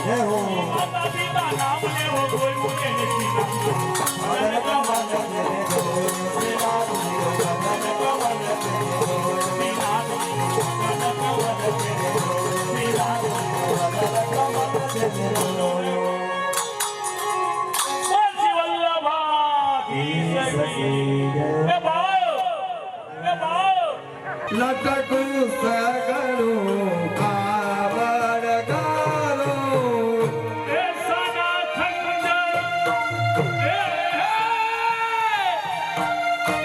માતા પિતા નામ લેવો કોઈ મુકે નથી લટકુ સગડું ખાબર ગાલો એ સના ખંડ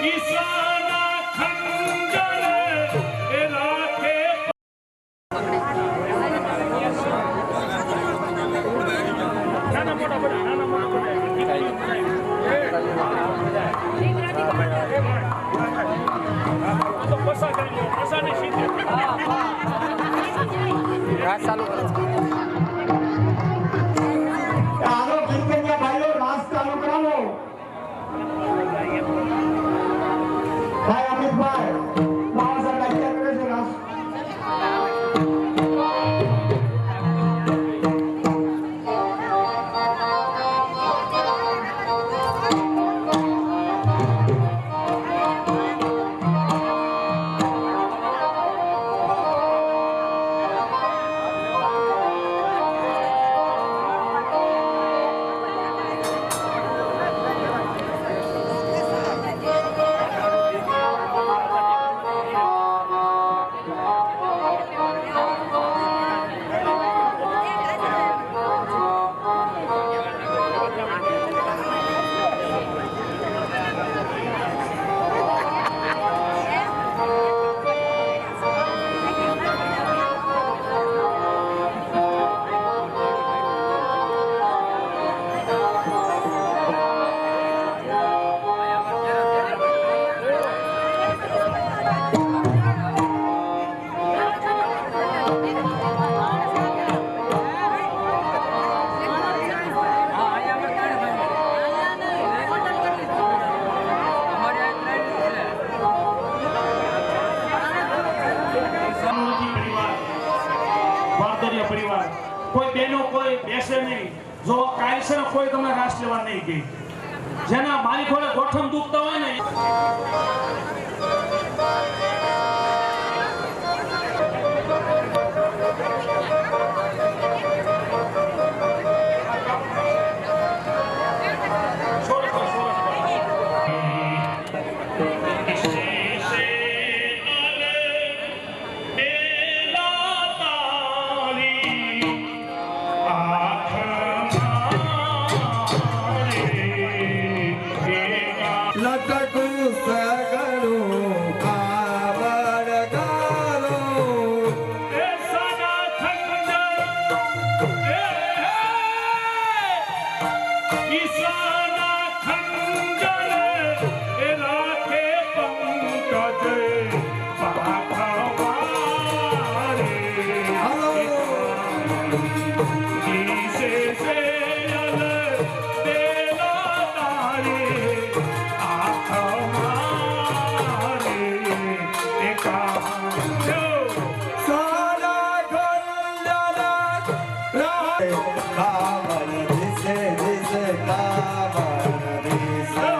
ઈશાના ખંડ એ રાખે નાના મોટા તો પસા કરી લો પસા ને સીધે રાત ચાલુ કરો આનો ગીતકન્યા ભાઈઓ રાસ ચાલુ કરાવો ભાઈ અમિતભાઈ બાબા સાહેબ લાગ્યા કરે છે રાસ પરિવાર કોઈ બેનો કોઈ બેસે નહીં જો કાયદેસર કોઈ તમને રાસ લેવા નહીં ગઈ જેના મારી ખોળે ગોઠણ દુખતા હોય ને લટકુ સગડું ખાબર ગાલો એ સના ખંડ ઈશાના ખંડ એ રાખે પંકજ પાખવારે હાલો જીસે સે અલ દેલા તારે આખવારે એકા સારા ગોંડલા ખાબર દિશે દિશે ખાબર દિશે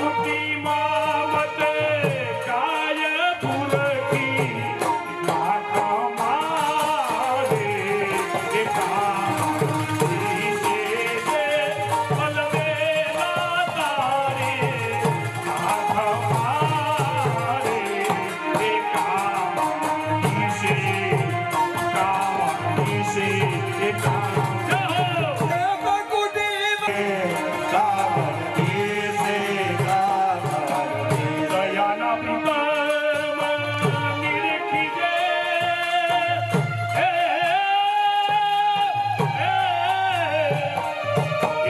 कुटी मामत काय पुरखी माथा मारे एकांती से अलवेला तारे माथा मारे एकांती से દયાના પ્રીતમ નિરખીજે એ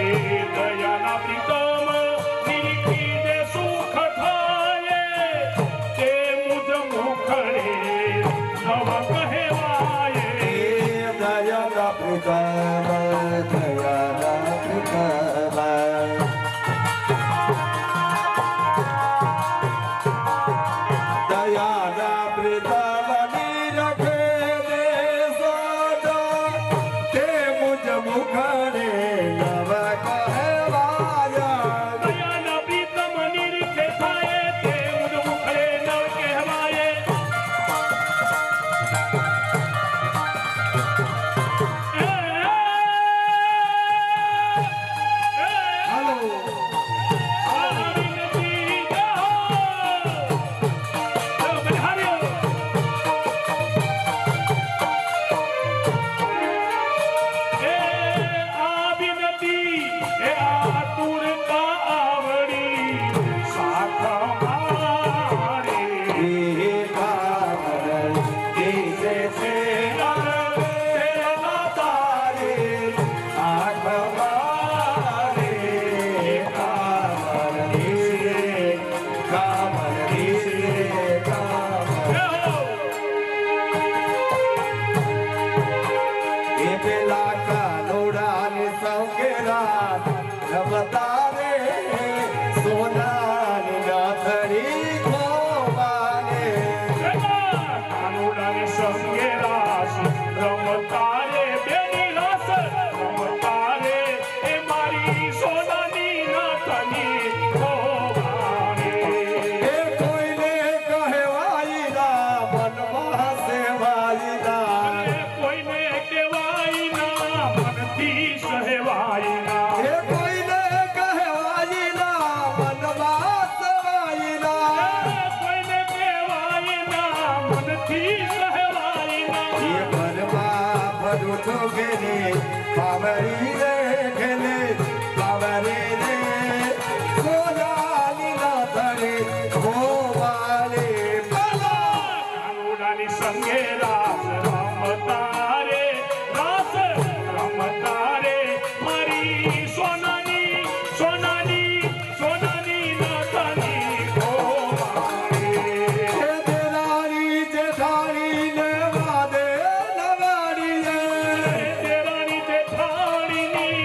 દયાના પ્રીતમ નિરખીજે સુખ થાય તે મુજ મુખડે નવ કહેવાય દયાના પ્રીતમ નિરખે થાય તે મુજ મુખડે નવ કહેવાય સોનાની નાથડી ગોવાને કાનુડાની સંગે રાસ રમતારે બેની રાસ રમતારે એ મારી સોનાની નાથની ગોવાને એ કોઈને કહેવાયના મનમાં સેવાયના અને કોઈને કહેવાય ના મનથી સહેવાયના એ કોઈને કહેવાયના મનમાં સેવાયના કોઈને કહેવાય ના મનથી સહેવાયના એ મનમાં ભરૂઠો ઘેરે પાવરી રે ઘેલે પાવરી રે સોનાની નાથડી ગોવાને કાનુડાની સંગે રાસ રમતારે મારી સોનાની સોનાની સોનાની નાથની ગોવાને દેરાણી જેઠાણી ને વાદે નવાડી રે દેરાણી જેઠાણીની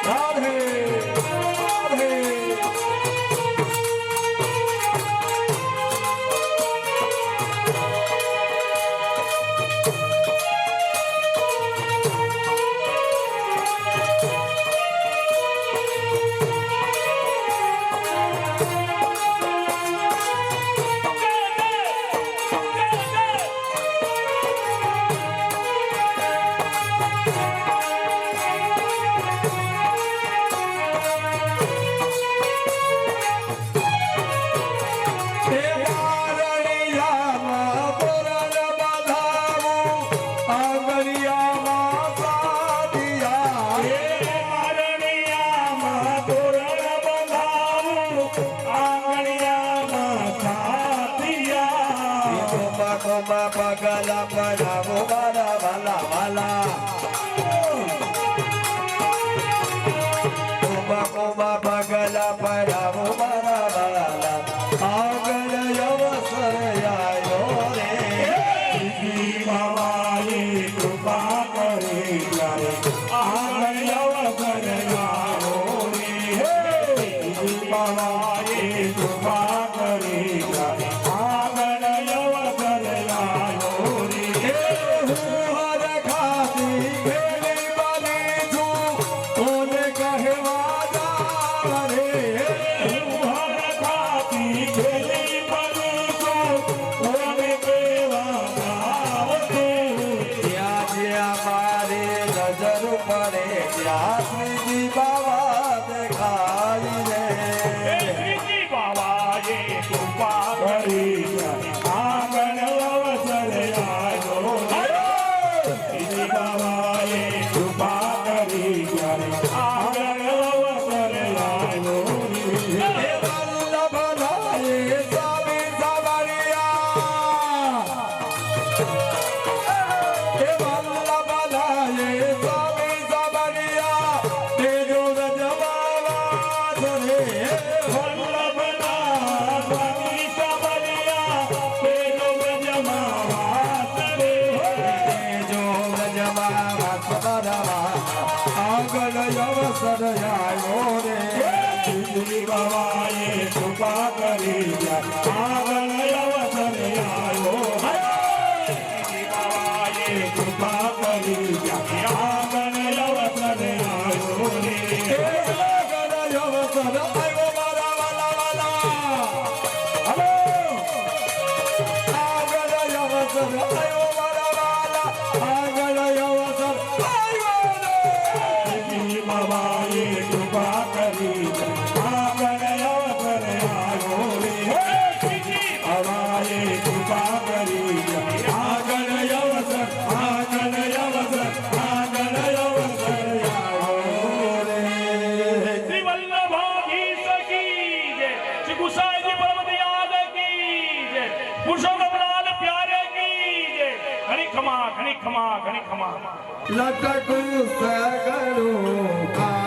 રાધે રાધે પડાવો મારા વાલા વાલા કોબા કોબા પગલા પડાવો મારા વાલા આગળ અવસર આવ્યો રે બાબાએ કૃપા કરી ત્યારે આગળ અવસર આવ્યો રે બાબાએ કૃપા કરી ત્યારે આગળ અવસર આવ્યો રે હર ખાતી ખેલી બની છું કોને કહેવા જા રે હર ખાતી ખેલી બની છું કોને કહેવા જાવતે જ્યાં જ્યાં મારે નજર પડે ત્યાં શ્રીજી બાબા દેખાય રે શ્રીજી બાબાએ કૃપા કરી આગળ અવસર આવ્યો શ્રીજી બાબાએ કૃપા કરી ત્યારે આગળ અવસર આવ્યો હે વલ્લભરાયે સ્વામી સાવરિયા હે વલ્લભરાયે સ્વામી સાવરિયા તેજો રજવાવાસ રે વલ્લભના સ્વામી સાવરિયા તેનો વ્રજમાં વાસ રે તેજો રજવાવાસ બરાવા આગળ અવસર આવ્યો રે શ્રીજી બાબાએ કૃપા કરી આગળ અવસર આવ્યો શ્રીજી બાબાએ કૃપા કરી આગળ અવસર આવ્યો રે આગળ અવસર આવ્યો મારા વાલા વાલા હલો આગળ અવસર આવ્યો મારા વાલા આગળ અવસર આવ્યો રે શ્રીજી બાબાએ કૃપા કરી આગળ અવસર આવ્યો રે શ્રીજી બાબાએ કૃપા કરી આગળ અવસર આગળ અવસર આગળ અવસર આવ્યો રે શ્રી વલ્લભાધીશ કી જય શ્રી ગુસાઈજી પર્વત યાદ કી જય પુરુષોત્તમલાલ પ્યારે કી જય ઘણી ખમા ઘણી ખમા ઘણી ખમા લટકું સગડું